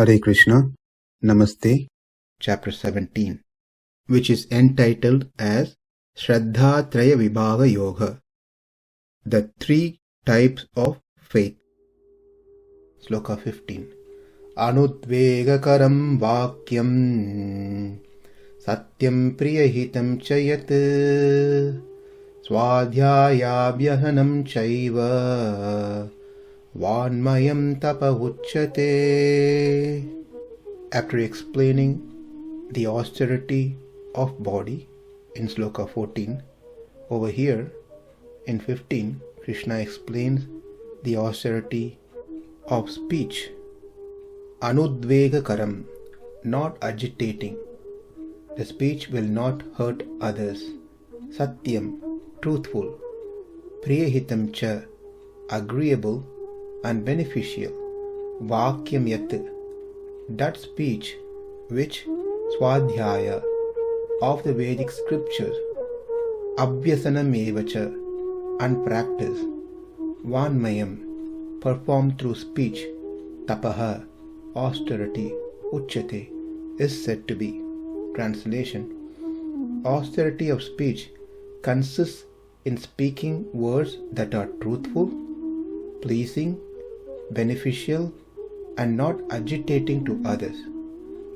Hare Krishna, Namaste, Chapter 17, which is entitled as Shraddha-traya vibhāga yoga, the three types of faith. Sloka 15. Anudvega-karaṁ vākyaṁ satyaṁ priya-hitaṁ yat svādhyāyābhyasanaṁ caiva vāṅ-mayaṁ tapa ucyate. After explaining the austerity of body in Sloka 14, over here in 15, Krishna explains the austerity of speech. Anudvega-karaṁ, not agitating. The speech will not hurt others. Satyaṁ, truthful. Priya-hitaṁ cha, agreeable and beneficial. Vākyaṁ, that speech which svādhyāya of the Vedic scriptures, abhyasanam and practice, vāṅ-mayaṁ performed through speech, tapa, austerity, ucyate is said to be. Translation: austerity of speech consists in speaking words that are truthful, pleasing, beneficial and not agitating to others,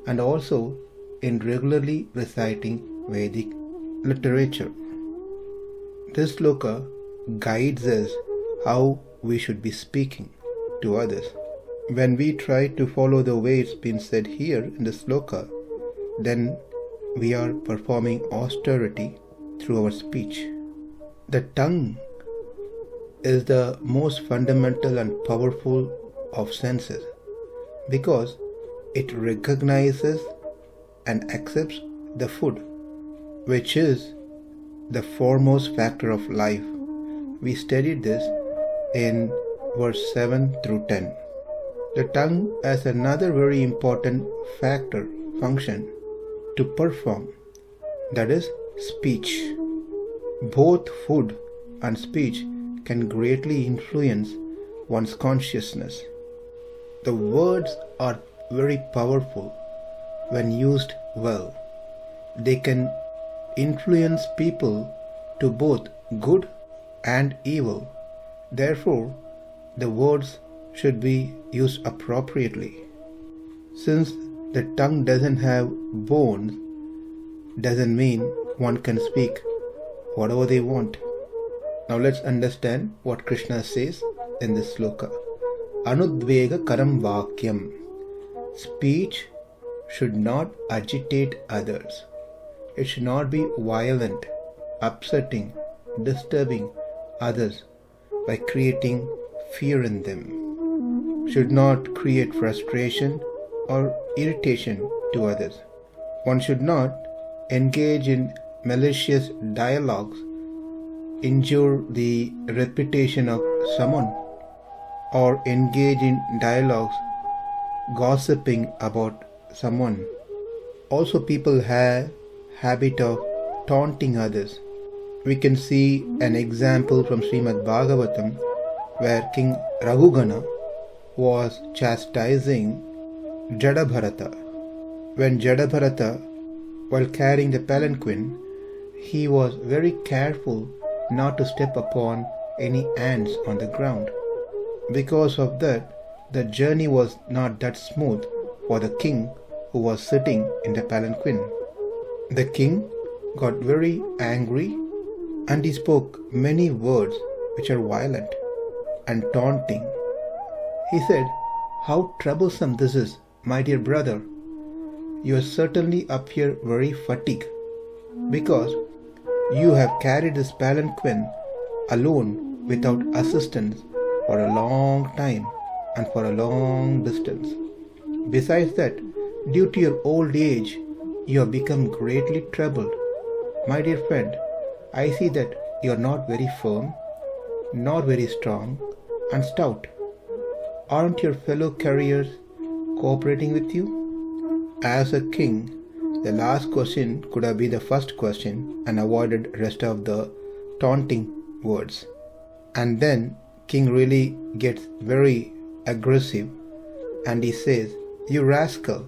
and also in regularly reciting Vedic literature. This sloka guides us how we should be speaking to others. When we try to follow the way it's been said here in the sloka, then we are performing austerity through our speech. The tongue is the most fundamental and powerful of senses because it recognizes and accepts the food, which is the foremost factor of life. We studied this in verse 7 through 10. The tongue has another very important function to perform, that is speech. Both food and speech can greatly influence one's consciousness. The words are very powerful when used well. They can influence people to both good and evil. Therefore, the words should be used appropriately. Since the tongue doesn't have bones, doesn't mean one can speak whatever they want. Now let's understand what Krishna says in this sloka. Anudvega-karaṁ vākyaṁ. Speech should not agitate others. It should not be violent, upsetting, disturbing others by creating fear in them. Should not create frustration or irritation to others. One should not engage in malicious dialogues, injure the reputation of someone, or engage in dialogues gossiping about someone. Also, people have habit of taunting others. We can see an example from Srimad Bhagavatam where King Raghugana was chastising Jadabharata. When Jadabharata, while carrying the palanquin, he was very careful not to step upon any ants on the ground. Because of that, the journey was not that smooth for the king who was sitting in the palanquin. The king got very angry and he spoke many words which are violent and taunting. He said, "How troublesome this is, my dear brother. You are certainly up here very fatigued because you have carried this palanquin alone without assistance for a long time and for a long distance. Besides that, due to your old age, you have become greatly troubled. My dear friend, I see that you are not very firm, not very strong and stout. Aren't your fellow carriers cooperating with you?" As a king, the last question could have been the first question and avoided rest of the taunting words. And then king really gets very aggressive and he says, You rascal,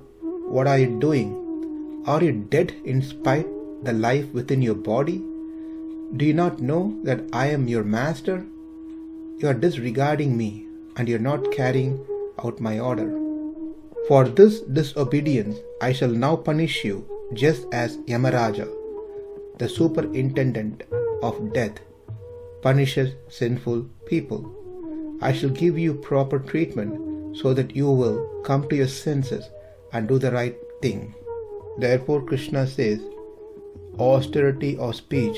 what are you doing? Are you dead in spite the life within your body? Do you not know that I am your master? You are disregarding me, and you are not carrying out my order. For this disobedience I shall now punish you, just as Yamaraja, the superintendent of death, punishes sinful people. I shall give you proper treatment so that you will come to your senses and do the right thing. Therefore Krishna says, austerity of speech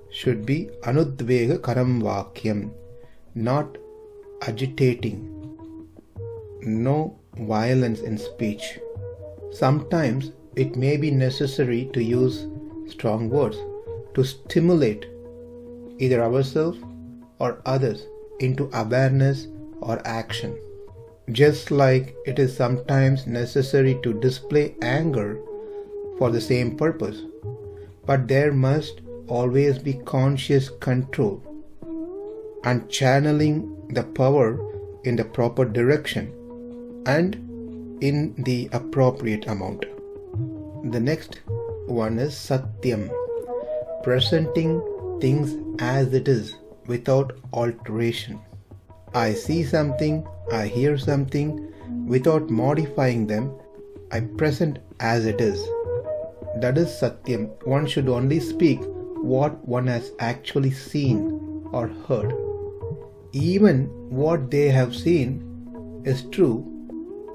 should be anudvega-karaṁ vākyaṁ, not agitating, no violence in speech. Sometimes it may be necessary to use strong words to stimulate either ourselves or others into awareness or action. Just like it is sometimes necessary to display anger for the same purpose, but there must always be conscious control and channeling the power in the proper direction and in the appropriate amount. The next one is satyaṁ, presenting things as it is without alteration. I see something, I hear something, without modifying them, I present as it is. That is satyaṁ. One should only speak what one has actually seen or heard. Even what they have seen is true.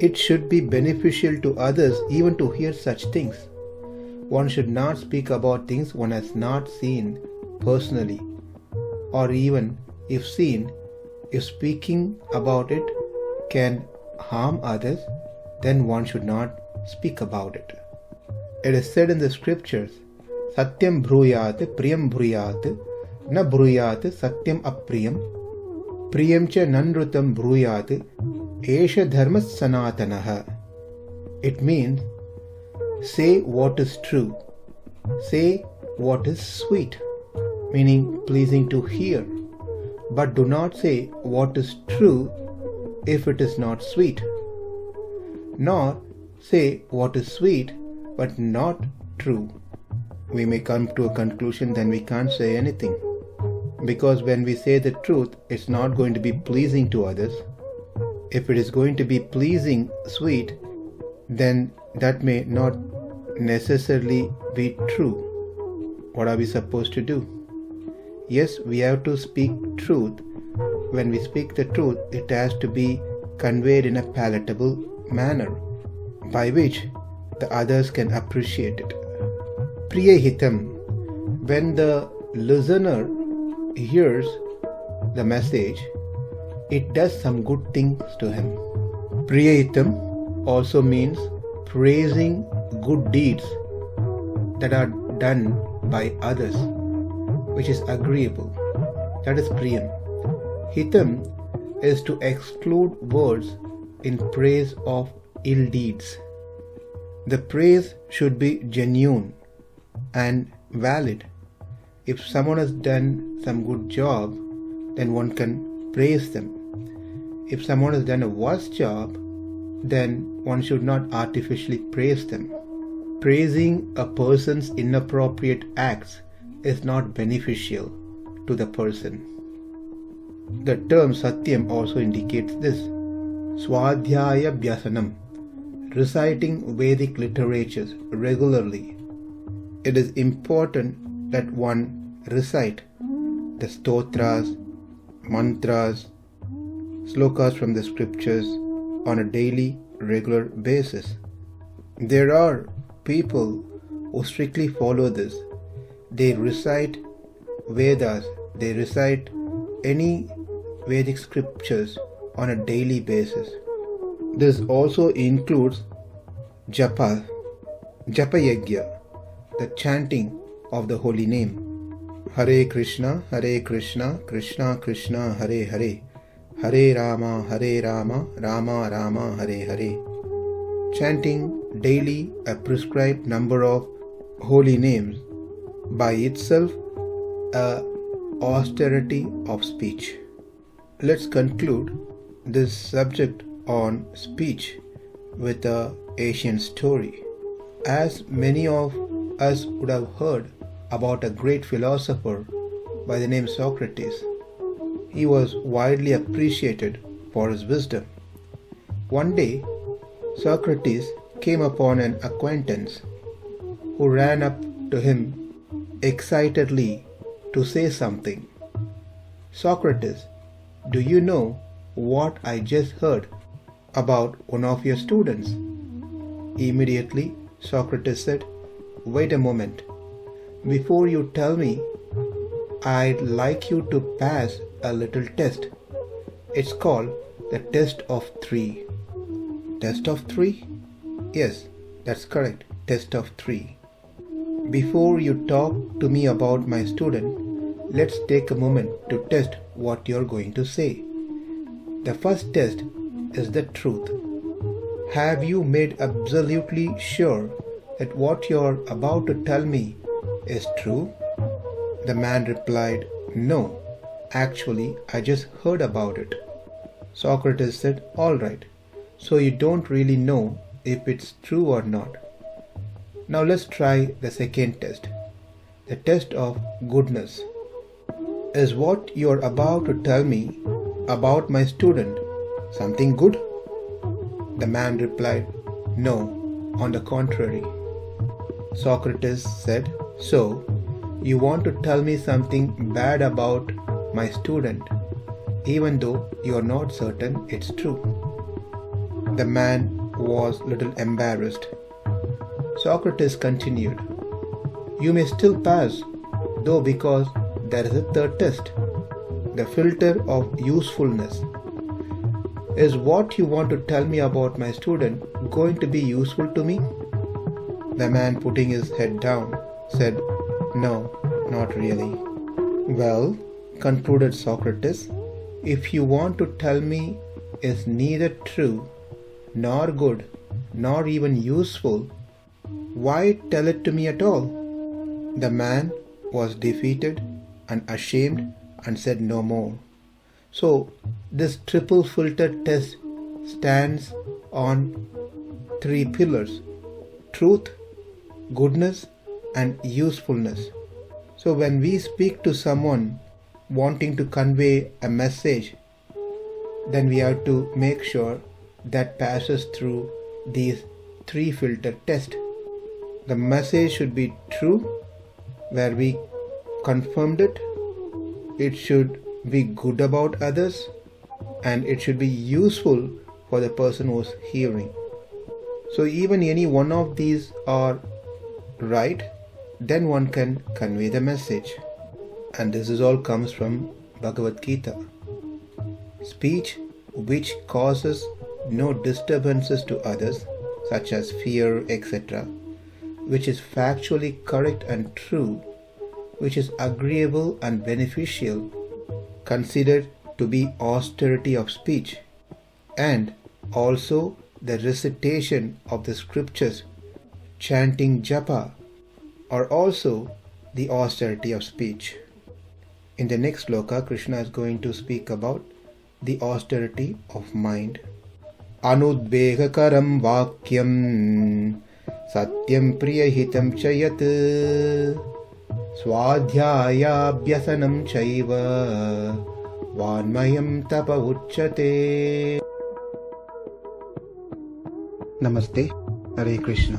It should be beneficial to others even to hear such things. One should not speak about things one has not seen personally, or even if seen, if speaking about it can harm others, then one should not speak about it. It is said in the scriptures, satyaṁ brūyāt priyam brūyāt na brūyāt satyaṁ apriyam priyam ca nanrutam brūyāt esha dharma sanatanaha. It means, say what is true, say what is sweet, meaning pleasing to hear, but do not say what is true if it is not sweet, nor say what is sweet but not true. We may come to a conclusion then we can't say anything, because when we say the truth, it's not going to be pleasing to others. If it is going to be pleasing, sweet, then that may not necessarily be true. What are we supposed to do? Yes, we have to speak truth. When we speak the truth, it has to be conveyed in a palatable manner, by which the others can appreciate it. Priya-hitaṁ, when the listener hears the message, it does some good things to him. Priya-hitaṁ also means praising good deeds that are done by others, which is agreeable. That is priyam. Hitam is to exclude words in praise of ill deeds. The praise should be genuine and valid. If someone has done some good job, then one can praise them. If someone has done a worse job, then one should not artificially praise them. Praising a person's inappropriate acts is not beneficial to the person. The term satyaṁ also indicates this. Svādhyāyābhyasanaṁ, reciting Vedic literatures regularly. It is important that one recite the stotras, mantras, slokas from the scriptures on a daily, regular basis. There are people who strictly follow this. They recite Vedas, they recite any Vedic scriptures on a daily basis. This also includes japa yajna, the chanting of the holy name. Hare Krishna, Krishna Krishna, Hare Hare, Hare Rama, Rama Rama, Hare Hare. Chanting daily a prescribed number of holy names by itself a austerity of speech. Let's conclude this subject on speech with an ancient story. As many of us would have heard about a great philosopher by the name Socrates, he was widely appreciated for his wisdom. One day, Socrates came upon an acquaintance who ran up to him excitedly to say something. "Socrates, do you know what I just heard about one of your students?" Immediately, Socrates said, "Wait a moment. Before you tell me, I'd like you to pass a little test. It's called the test of 3. Test of 3? Yes, that's correct. Test of 3. Before you talk to me about my student, let's take a moment to test what you're going to say. The first test is the truth. Have you made absolutely sure that what you're about to tell me is true?" The man replied, "No, actually, I just heard about it." Socrates said, "All right, so you don't really know if it's true or not. Now let's try the second test, the test of goodness. Is what you're about to tell me about my student something good?" The man replied, "No, on the contrary." Socrates said, "So, you want to tell me something bad about my student, even though you're not certain it's true?" The man was a little embarrassed. Socrates continued, "You may still pass, though, because there is a third test, the filter of usefulness. Is what you want to tell me about my student going to be useful to me?" The man, putting his head down, said, "No, not really." "Well," concluded Socrates, "if you want to tell me is neither true, nor good, nor even useful, why tell it to me at all?" The man was defeated and ashamed and said no more. So, this triple filter test stands on 3 pillars: truth, goodness, and usefulness. So when we speak to someone wanting to convey a message, then we have to make sure that passes through these 3 filter tests. The message should be true, where we confirmed it. It should be good about others, and it should be useful for the person who's hearing. So even any one of these are right, then one can convey the message. And this is all comes from Bhagavad Gita. Speech which causes no disturbances to others, such as fear, etc., which is factually correct and true, which is agreeable and beneficial, considered to be austerity of speech, and also the recitation of the scriptures, chanting japa, are also the austerity of speech. In the next sloka, Krishna is going to speak about the austerity of mind. Anudvega-karaṁ vākyaṁ satyaṁ priya-hitaṁ yat svādhyāyābhyasanaṁ caiva vāṅ-mayaṁ tapa ucyate. Namaste. Hare Krishna.